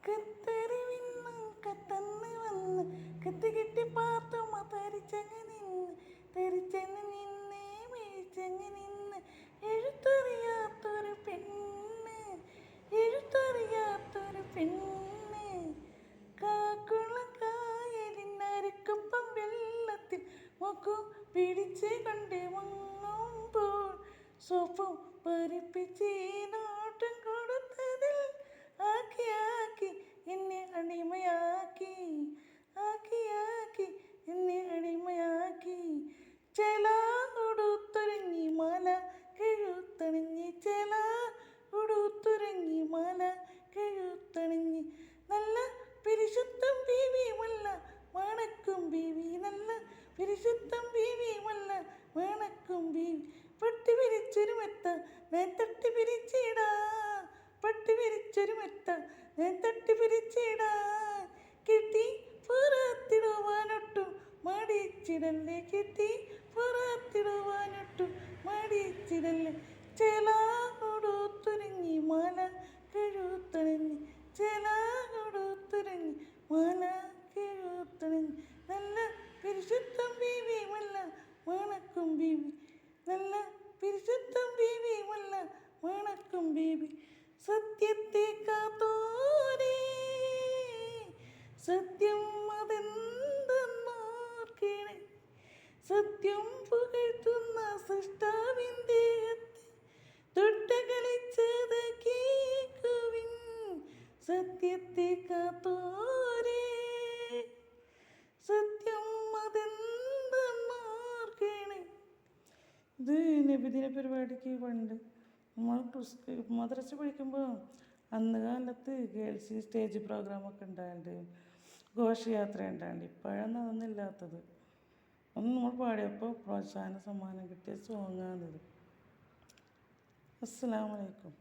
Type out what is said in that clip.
കത്തറിവിന്നും കത്തന്ന് വന്ന് കത്തികെട്ടി പാത്തുമ്മ തരിച്ചങ്ങ് നിന്നേ വീഴ്ചങ്ങ് നിന്ന് എഴുത്തറിയാത്തൊരു പെണ്ണ് കാക്കുള്ള കായലിനരക്കൊപ്പം വെള്ളത്തിൽ മുഖം പിടിച്ച് കൊണ്ട് മുങ്ങുമ്പോൾ സോപ്പും പരിപ്പിച്ച് നോട്ടം കൊടുത്തതിൽ ആക്കി എന്നെ അടിമയാക്കി എന്നെ അടിമയാക്കി ചില ഉടുത്തുരങ്ങി മല കെഴുത്തണിഞ്ഞ് ചില ഉടുത്തുരങ്ങി മല കെഴുത്തണിഞ്ഞ് നല്ല പരിശുദ്ധം ബീവിയുമല്ല മണക്കും ബീവി നല്ല പരിശുദ്ധം ബീവിയുമല്ല മണക്കും ബീവി പട്ടി വിരിച്ചൊരു മെത്ത ഞാൻ തട്ടി പിരിച്ചിടാ പട്ടി വിരിച്ചൊരു മെത്ത ഞാൻ തട്ടി പിരിച്ചിടാ കിട്ടി പുറത്തിടുവാനൊട്ടും മടിച്ചിടല്ലേ കിട്ടി പുറത്തിടുവാനൊട്ടും മടിച്ചിടല്ലേ ചില കൊടുത്തുരങ്ങി മല കെഴുത്തണിഞ്ഞ് ചില കൊടുത്തുരങ്ങി മല കെഴുത്തണിഞ്ഞ് നല്ല പരിശുദ്ധം ബീവിയുമല്ല മണക്കും ബീവി നല്ല പരിശുദ്ധം ബീവിയുമല്ല മണക്കും ബീവി സത്യത്തെ കാത്തോരേ സത്യം അതെന്തെന്നോർക്കണേ സത്യം പുകഴ്ത്തുന്ന സൃഷ്ടാവിൻ്റെ തൊട്ടകളിച്ചത് കേൾക്കുവിൻ സത്യത്തെ കാത്തോരേ സത്യം അതെന്തെന്നോർക്കണേ. ഇത് നബിദിന പരിപാടിക്ക് പണ്ട് നമ്മൾ മദ്രസ പഠിക്കുമ്പോൾ അന്ന് കാലത്ത് ഗേൾസ് സ്റ്റേജ് പ്രോഗ്രാമൊക്കെ ഉണ്ടായിട്ട് ഘോഷയാത്ര ഉണ്ടായിട്ട് ഇപ്പോഴാണ് അതൊന്നും ഇല്ലാത്തത്. അന്ന് നമ്മൾ പാടിയപ്പോൾ പ്രോത്സാഹന സമ്മാനം കിട്ടിയ സോങ്ങാണിത്. അസ്സലാമു അലൈക്കും.